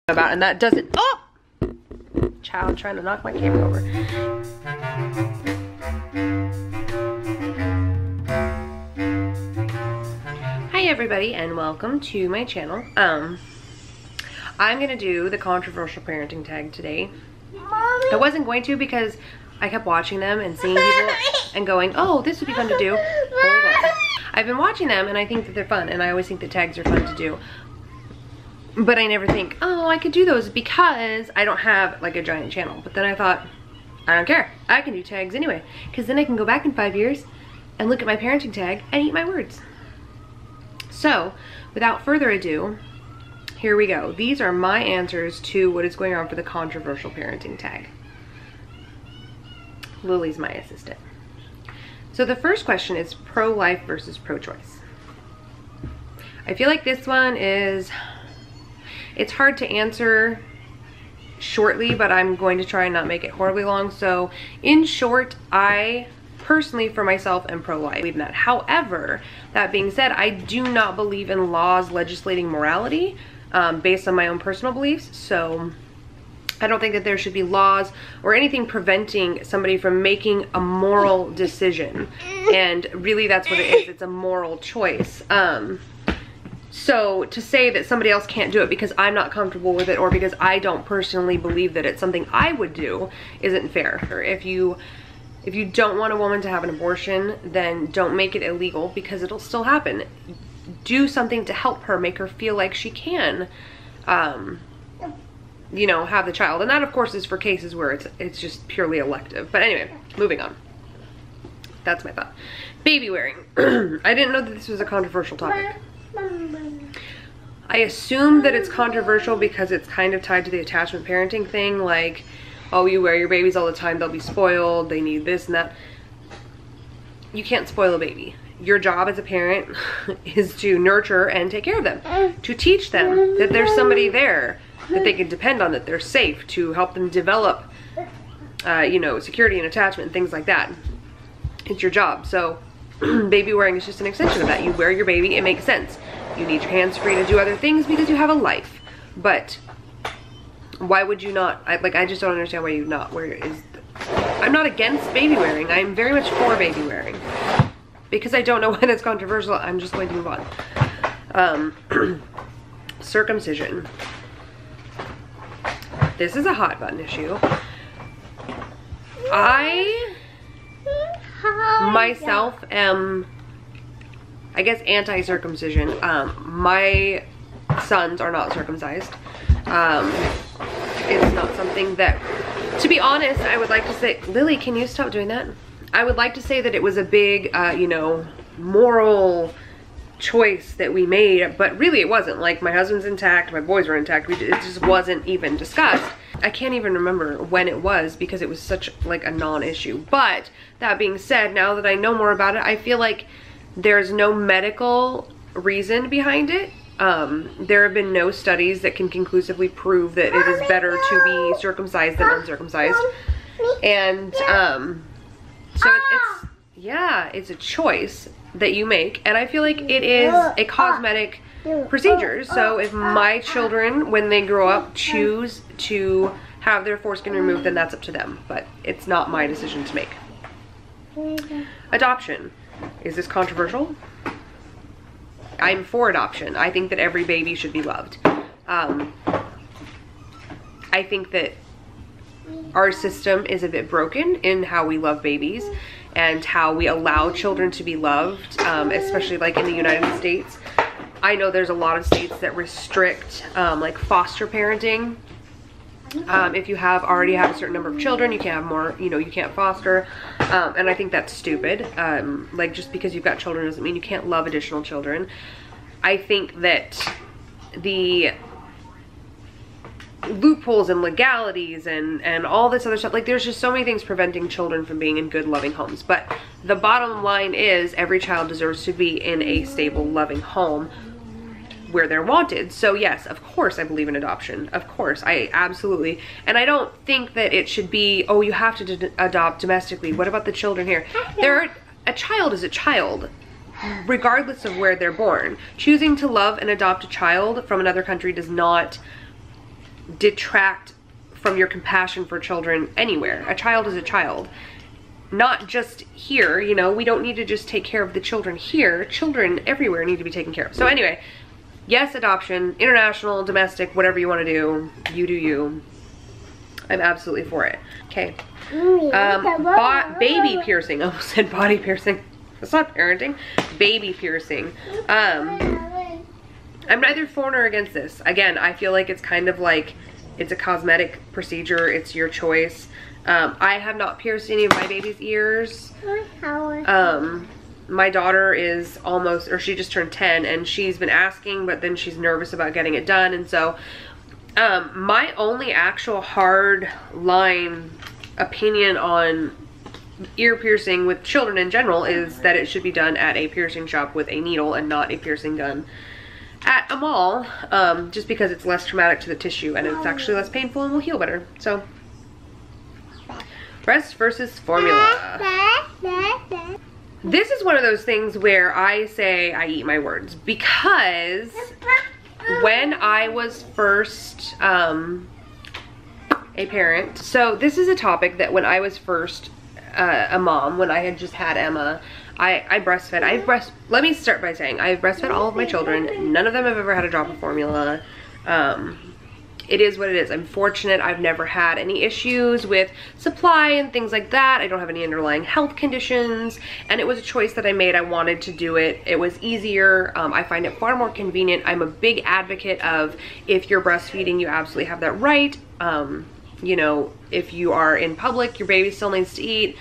about, and that doesn't, oh! Child trying to knock my camera over. Hi everybody and welcome to my channel. I'm gonna do the controversial parenting tag today. Mommy. I wasn't going to because I kept watching them and seeing people and going, oh, this would be fun to do. Hold on. I've been watching them and I think that they're fun, and I always think that tags are fun to do. But I never think, oh, I could do those because I don't have like a giant channel. But then I thought, I don't care. I can do tags anyway. Because then I can go back in 5 years and look at my parenting tag and eat my words. So, without further ado, here we go. These are my answers to what is going on for the controversial parenting tag. Lily's my assistant. So the first question is pro-life versus pro-choice. I feel like this one is, it's hard to answer shortly, but I'm going to try and not make it horribly long. So in short, I personally for myself am pro-life. I believe in that. However, that being said, I do not believe in laws legislating morality based on my own personal beliefs. So I don't think that there should be laws or anything preventing somebody from making a moral decision. And really that's what it is. It's a moral choice. So to say that somebody else can't do it because I'm not comfortable with it or because I don't personally believe that it's something I would do isn't fair. Or if you don't want a woman to have an abortion, then don't make it illegal because it'll still happen. Do something to help her, make her feel like she can, you know, have the child. And that of course is for cases where it's just purely elective. But anyway, moving on. That's my thought. Baby wearing. I didn't know that this was a controversial topic. I assume that it's controversial because it's kind of tied to the attachment parenting thing, like, oh, you wear your babies all the time, they'll be spoiled, they need this and that. You can't spoil a baby. Your job as a parent is to nurture and take care of them, to teach them that there's somebody there that they can depend on, that they're safe, to help them develop, you know, security and attachment and things like that. It's your job. So baby wearing is just an extension of that. You wear your baby, it makes sense. You need your hands free to do other things because you have a life. But why would you not? I just don't understand why you not wear. I'm not against baby wearing. I'm very much for baby wearing. Because I don't know why that's controversial, I'm just going to move on. Circumcision. This is a hot button issue. I myself am, I guess, anti-circumcision. My sons are not circumcised. It's not something that, to be honest, I would like to say, Lily, can you stop doing that? I would like to say that it was a big, you know, moral choice that we made, but really it wasn't. Like, my husband's intact, my boys were intact, it just wasn't even discussed. I can't even remember when it was because it was such like a non-issue. But that being said, now that I know more about it, I feel like there's no medical reason behind it. There have been no studies that can conclusively prove that it is better to be circumcised than uncircumcised. And so it's a choice that you make, and I feel like it is a cosmetic procedure. So if my children, when they grow up, choose to have their foreskin removed, then that's up to them, but it's not my decision to make. Adoption. Is this controversial? I'm for adoption. I think that every baby should be loved. I think that our system is a bit broken in how we love babies and how we allow children to be loved, especially like in the United States. I know there's a lot of states that restrict like foster parenting. If you already have a certain number of children, you can't have more, you know, you can't foster. And I think that's stupid. Like, just because you've got children doesn't mean you can't love additional children. I think that the loopholes and legalities and all this other stuff, like, there's just so many things preventing children from being in good, loving homes. But the bottom line is every child deserves to be in a stable, loving home where they're wanted. So yes, of course I believe in adoption. Of course, I absolutely. And I don't think that it should be, oh, you have to adopt domestically. What about the children here? A child is a child, regardless of where they're born. Choosing to love and adopt a child from another country does not detract from your compassion for children anywhere. A child is a child. Not just here, you know, we don't need to just take care of the children here. Children everywhere need to be taken care of. So anyway, yes, adoption, international, domestic, whatever you want to do, you do you. I'm absolutely for it. Okay. Baby piercing. I almost said body piercing. That's not parenting. Baby piercing. I'm neither for nor against this. Again, I feel like it's kind of like, it's a cosmetic procedure. It's your choice. I have not pierced any of my baby's ears. My daughter is almost, or she just turned 10, and she's been asking, but then she's nervous about getting it done. And so my only actual hard line opinion on ear piercing with children in general is that it should be done at a piercing shop with a needle and not a piercing gun at a mall, just because it's less traumatic to the tissue and it's actually less painful and will heal better. So breast versus formula. This is one of those things where I say I eat my words, because when I was first a parent, so this is a topic that when I was first a mom, when I had just had Emma, I breastfed. Let me start by saying I've breastfed all of my children. None of them have ever had a drop of formula. It is what it is. I'm fortunate. I've never had any issues with supply and things like that. I don't have any underlying health conditions, and it was a choice that I made. I wanted to do it. It was easier. I find it far more convenient. I'm a big advocate of, if you're breastfeeding, you absolutely have that right. You know, if you are in public, your baby still needs to eat.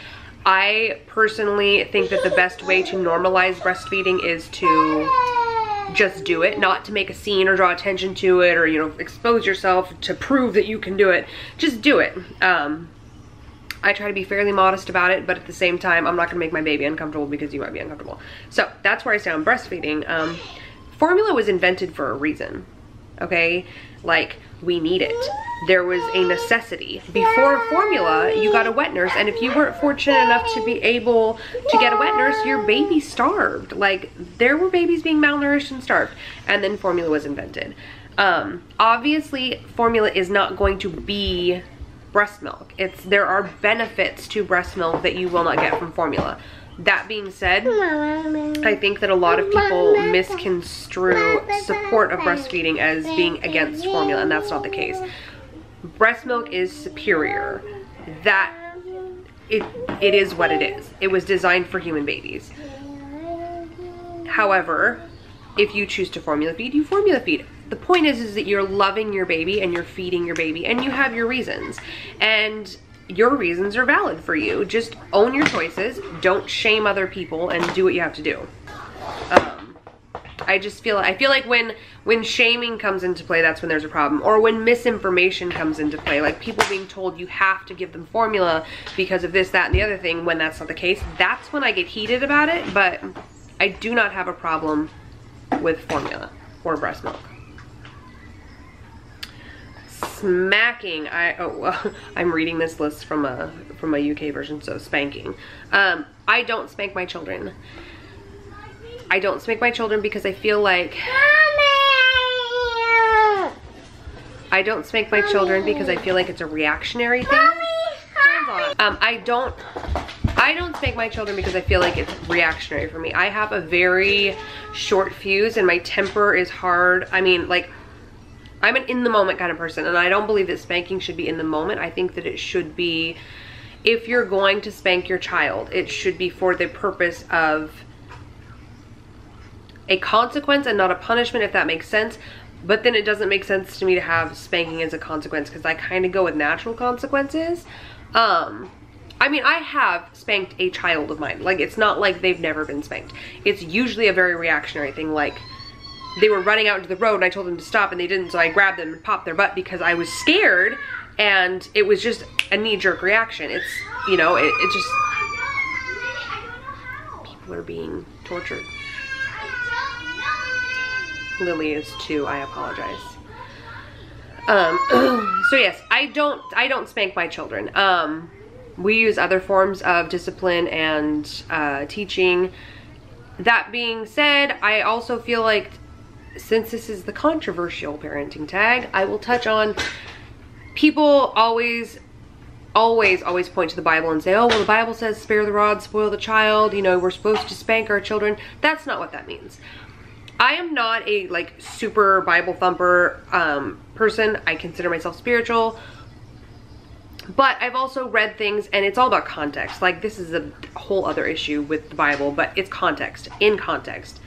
I personally think that the best way to normalize breastfeeding is to just do it, not to make a scene or draw attention to it, or, you know, expose yourself to prove that you can do it. Just do it. I try to be fairly modest about it, but at the same time, I'm not gonna make my baby uncomfortable because you might be uncomfortable. So that's where I stand on breastfeeding. Formula was invented for a reason, okay? Like, we need it. There was a necessity. Before formula, you got a wet nurse, and if you weren't fortunate enough to be able to get a wet nurse, your baby starved. Like, there were babies being malnourished and starved, and then formula was invented. Obviously, formula is not going to be breast milk. There are benefits to breast milk that you will not get from formula. That being said, I think that a lot of people misconstrue support of breastfeeding as being against formula, and that's not the case. Breast milk is superior. It is what it is. It was designed for human babies. However, if you choose to formula feed, you formula feed. The point is that you're loving your baby and you're feeding your baby, and you have your reasons. And your reasons are valid for you. Just own your choices. Don't shame other people, and do what you have to do. I feel like when shaming comes into play, that's when there's a problem. Or when misinformation comes into play, like people being told you have to give them formula because of this, that, and the other thing, when that's not the case. That's when I get heated about it, but I do not have a problem with formula or breast milk. Smacking. I'm reading this list from a UK version, so spanking. I don't spank my children. I don't spank my children because I feel like I don't spank my children because I feel like it's a reactionary thing. Hold on. I don't spank my children because I feel like it's reactionary for me. I have a very short fuse and my temper is hard. I mean, like, I'm an in the moment kind of person, and I don't believe that spanking should be in the moment. I think that it should be, if you're going to spank your child, it should be for the purpose of a consequence and not a punishment, if that makes sense. But then it doesn't make sense to me to have spanking as a consequence, because I kind of go with natural consequences. I mean, I have spanked a child of mine. Like, it's not like they've never been spanked. It's usually a very reactionary thing, like they were running out into the road and I told them to stop and they didn't, so I grabbed them and popped their butt because I was scared, and it was just a knee-jerk reaction. It's, you know, it just, people are being tortured. Lily is too, I apologize. So yes, I don't spank my children. We use other forms of discipline and teaching. That being said, I also feel like, since this is the controversial parenting tag, I will touch on people always point to the Bible and say, oh, well, the Bible says spare the rod, spoil the child, you know, we're supposed to spank our children. That's not what that means. I am not a like super Bible thumper person. I consider myself spiritual, but I've also read things, and it's all about context. Like, this is a whole other issue with the Bible, but it's context. In context,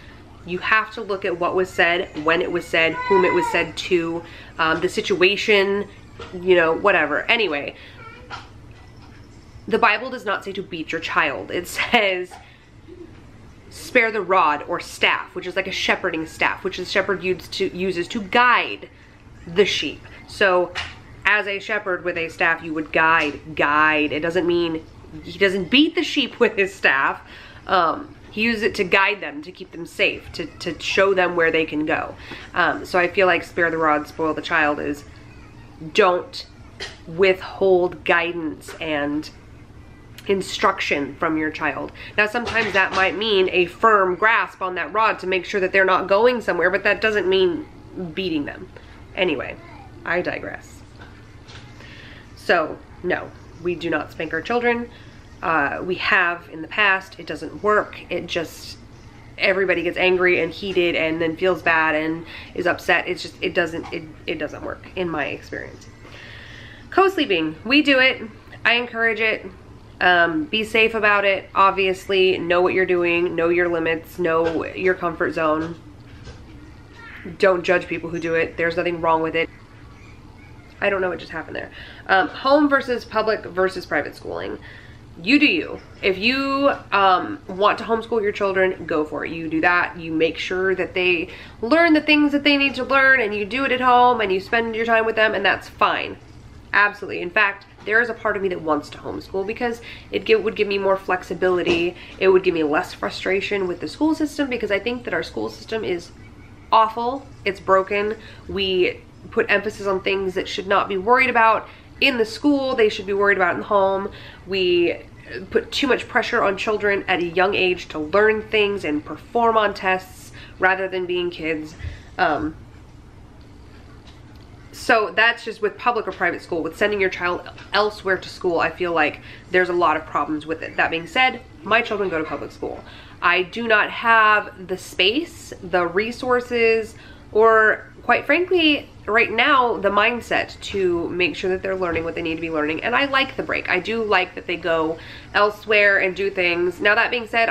you have to look at what was said, when it was said, whom it was said to, the situation, you know, whatever. Anyway, the Bible does not say to beat your child. It says spare the rod or staff, which is like a shepherding staff, which the shepherd uses to guide the sheep. So as a shepherd with a staff, you would guide. It doesn't mean he doesn't beat the sheep with his staff. He uses it to guide them, to keep them safe, to show them where they can go. So I feel like spare the rod, spoil the child is don't withhold guidance and instruction from your child. Now, sometimes that might mean a firm grasp on that rod to make sure that they're not going somewhere, but that doesn't mean beating them. Anyway, I digress. So, no, we do not spank our children. We have in the past. It doesn't work. It just, everybody gets angry and heated and then feels bad and is upset. It's just, it doesn't work in my experience. Co-sleeping, we do it. I encourage it. Be safe about it. Obviously, know what you're doing, know your limits, know your comfort zone. Don't judge people who do it. There's nothing wrong with it. I don't know what just happened there. Home versus public versus private schooling. You do you. If you want to homeschool your children, go for it. You do that. You make sure that they learn the things that they need to learn, and you do it at home, and you spend your time with them, and that's fine. Absolutely. In fact, there is a part of me that wants to homeschool because it would give me more flexibility. It would give me less frustration with the school system, because I think that our school system is awful. It's broken. We put emphasis on things that should not be worried about in the school. They should be worried about in the home. We put too much pressure on children at a young age to learn things and perform on tests rather than being kids. So that's just with public or private school. With sending your child elsewhere to school, I feel like there's a lot of problems with it. That being said, my children go to public school. I do not have the space, the resources, or quite frankly, right now, the mindset to make sure that they're learning what they need to be learning. And I like the break. I do like that they go elsewhere and do things. Now, that being said,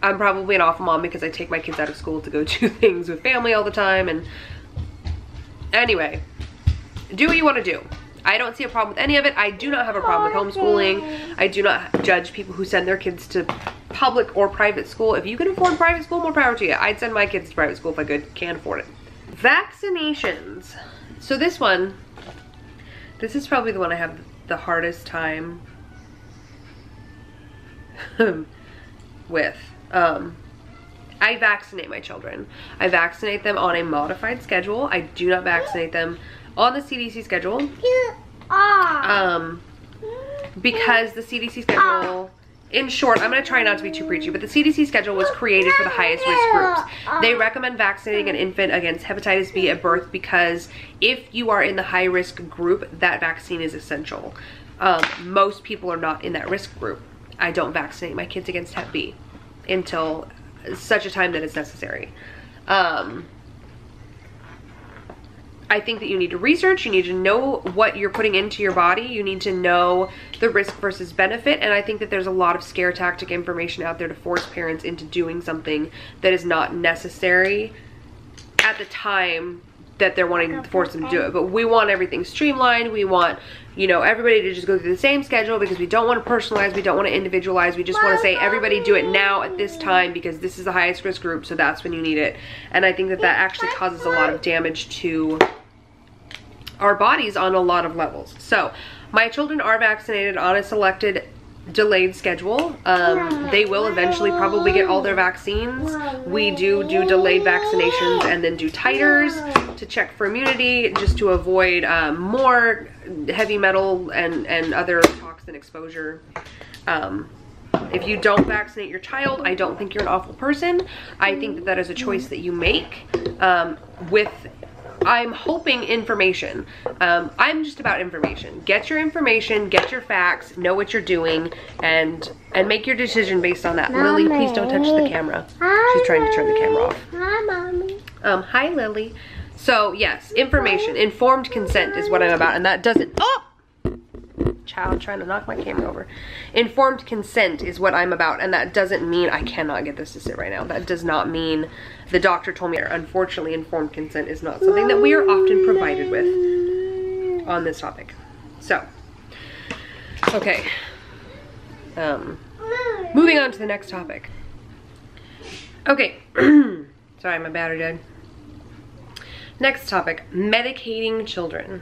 I'm probably an awful mom because I take my kids out of school to go do things with family all the time. And anyway, do what you want to do. I don't see a problem with any of it. I do not have a problem with homeschooling. I do not judge people who send their kids to public or private school. If you can afford private school, more power to you. I'd send my kids to private school if I can't afford it. Vaccinations. So this is probably the one I have the hardest time with. I vaccinate my children. I vaccinate them on a modified schedule. I do not vaccinate them on the CDC schedule. Because the CDC schedule, in short, I'm going to try not to be too preachy, but the CDC schedule was created for the highest risk groups. They recommend vaccinating an infant against hepatitis B at birth because if you are in the high risk group, that vaccine is essential. Most people are not in that risk group. I don't vaccinate my kids against Hep B until such a time that it's necessary. I think that you need to research, you need to know what you're putting into your body, you need to know the risk versus benefit, and I think that there's a lot of scare tactic information out there to force parents into doing something that is not necessary at the time that they're wanting to force them to do it. But we want everything streamlined, we want, you know, everybody to just go through the same schedule because we don't want to personalize, we don't want to individualize, we just want to say everybody do it now at this time because this is the highest risk group, so that's when you need it. And I think that that actually causes a lot of damage to our bodies on a lot of levels. So my children are vaccinated on a selected delayed schedule. They will eventually probably get all their vaccines. We do delayed vaccinations and then do titers to check for immunity, just to avoid more heavy metal and other toxin exposure. If you don't vaccinate your child, I don't think you're an awful person. I think that that is a choice that you make with I'm hoping information. I'm just about information. Get your information, get your facts, know what you're doing, and make your decision based on that. Mommy. Lily, please don't touch the camera. Hi, she's trying to turn the camera off. Hi, Mommy. Hi, Lily. So yes, information, informed consent is what I'm about, and that doesn't, oh! Child trying to knock my camera over. Informed consent is what I'm about, and that doesn't mean I cannot get this to sit right now. That does not mean the doctor told me. Unfortunately, informed consent is not something that we are often provided with on this topic. So, okay. Moving on to the next topic. Okay. Sorry, my battery died. Next topic, medicating children.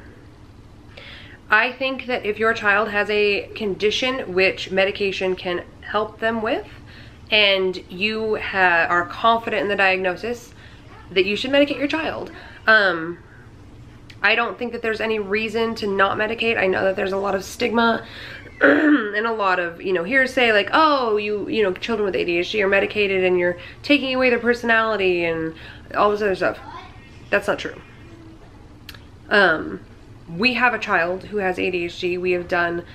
I think that if your child has a condition which medication can help them with, and you are confident in the diagnosis, that you should medicate your child. I don't think that there's any reason to not medicate. I know that there's a lot of stigma and a lot of, hearsay, like, oh, children with ADHD are medicated and you're taking away their personality and all this other stuff. That's not true. We have a child who has ADHD. We have done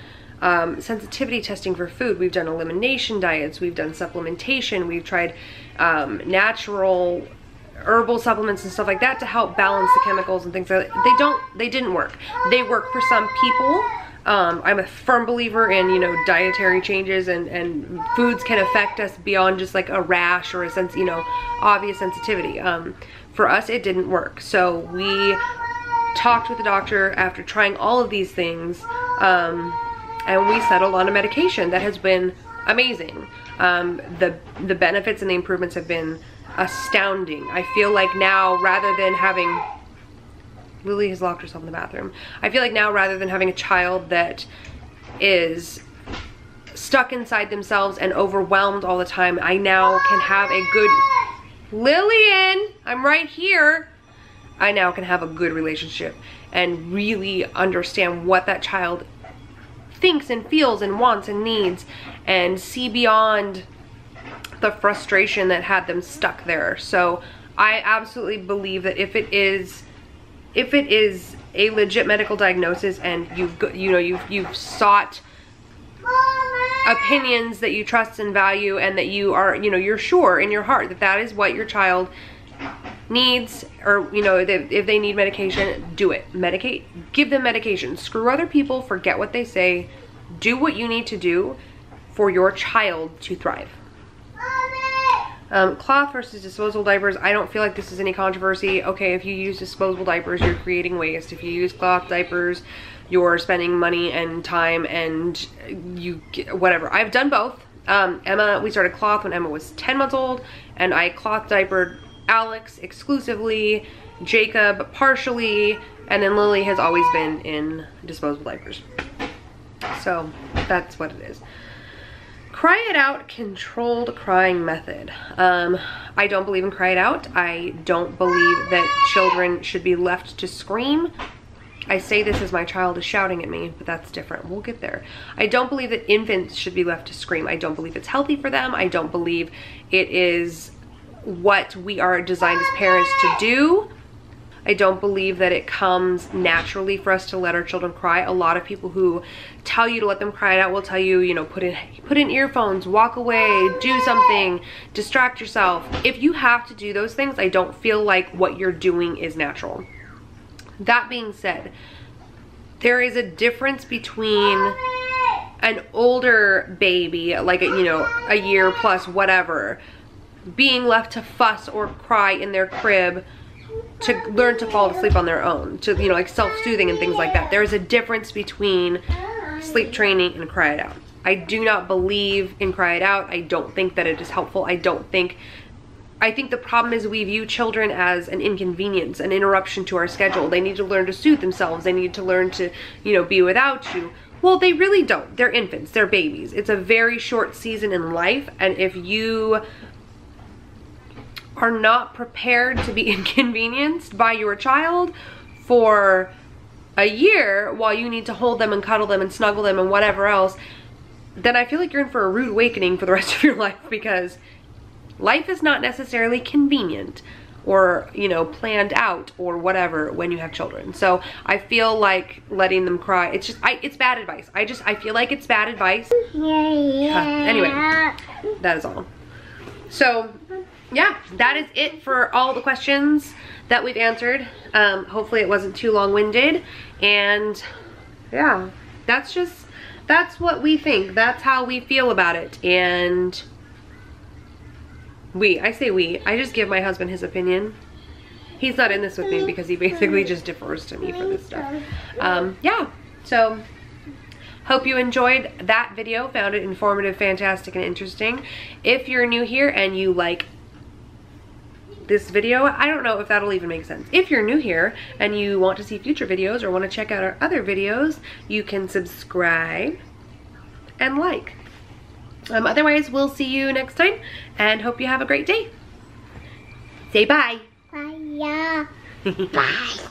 sensitivity testing for food. We've done elimination diets. We've done supplementation. We've tried natural herbal supplements and stuff like that to help balance the chemicals and things like that. They didn't work. They work for some people. I'm a firm believer in, dietary changes and foods can affect us beyond just like a rash or a sense, obvious sensitivity. For us, it didn't work. So we talked with the doctor after trying all of these things, and we settled on a medication that has been amazing. The benefits and the improvements have been astounding. I feel like now, rather than having, Lily has locked herself in the bathroom. I feel like now, rather than having a child that is stuck inside themselves and overwhelmed all the time, I now can have a good, Lillian, I'm right here. I now can have a good relationship and really understand what that child thinks and feels and wants and needs, and see beyond the frustration that had them stuck there. So I absolutely believe that if it is a legit medical diagnosis and you've sought opinions that you trust and value, and that you are, you're sure in your heart that that is what your child needs, or if they need medication, do it. Medicate, give them medication. Screw other people, forget what they say. Do what you need to do for your child to thrive. Cloth versus disposable diapers. I don't feel like this is any controversy. Okay, if you use disposable diapers, you're creating waste. If you use cloth diapers, you're spending money and time, and whatever. I've done both. Emma, we started cloth when Emma was 10 months old, and I cloth diapered Alex exclusively, Jacob partially, and then Lily has always been in disposable diapers. So that's what it is. Cry it out, controlled crying method. I don't believe in cry it out. I don't believe that children should be left to scream. I say this as my child is shouting at me, but that's different. We'll get there. I don't believe that infants should be left to scream. I don't believe it's healthy for them. I don't believe it is what we are designed as parents to do. I don't believe that it comes naturally for us to let our children cry. A lot of people who tell you to let them cry it out will tell you, put in earphones, walk away, do something, distract yourself. If you have to do those things, I don't feel like what you're doing is natural. That being said, there is a difference between an older baby, like a year plus whatever, being left to fuss or cry in their crib to learn to fall asleep on their own, to like self-soothing and things like that. There is a difference between sleep training and cry it out. I do not believe in cry it out. I don't think that it is helpful. I think the problem is we view children as an inconvenience, an interruption to our schedule. They need to learn to soothe themselves. They need to learn to, be without you. Well, they really don't. They're infants. They're babies. It's a very short season in life, and if you are not prepared to be inconvenienced by your child for a year while you need to hold them and cuddle them and snuggle them and whatever else, then I feel like you're in for a rude awakening for the rest of your life, because life is not necessarily convenient. or, you know, planned out or whatever when you have children. So I feel like letting them cry, it's just, it's bad advice. I feel like it's bad advice. Anyway, that is all. So yeah, that is it for all the questions that we've answered. Hopefully it wasn't too long-winded, and yeah, that's what we think. That's how we feel about it. And I say we, I just give my husband his opinion. He's not in this with me because he basically just defers to me for this stuff. Yeah, so hope you enjoyed that video, found it informative, fantastic, and interesting. If you're new here and you like this video, I don't know if that'll even make sense. If you're new here and you want to see future videos or want to check out our other videos, you can subscribe and like. Otherwise, we'll see you next time, and hope you have a great day. Say bye. Bye. Yeah. Bye.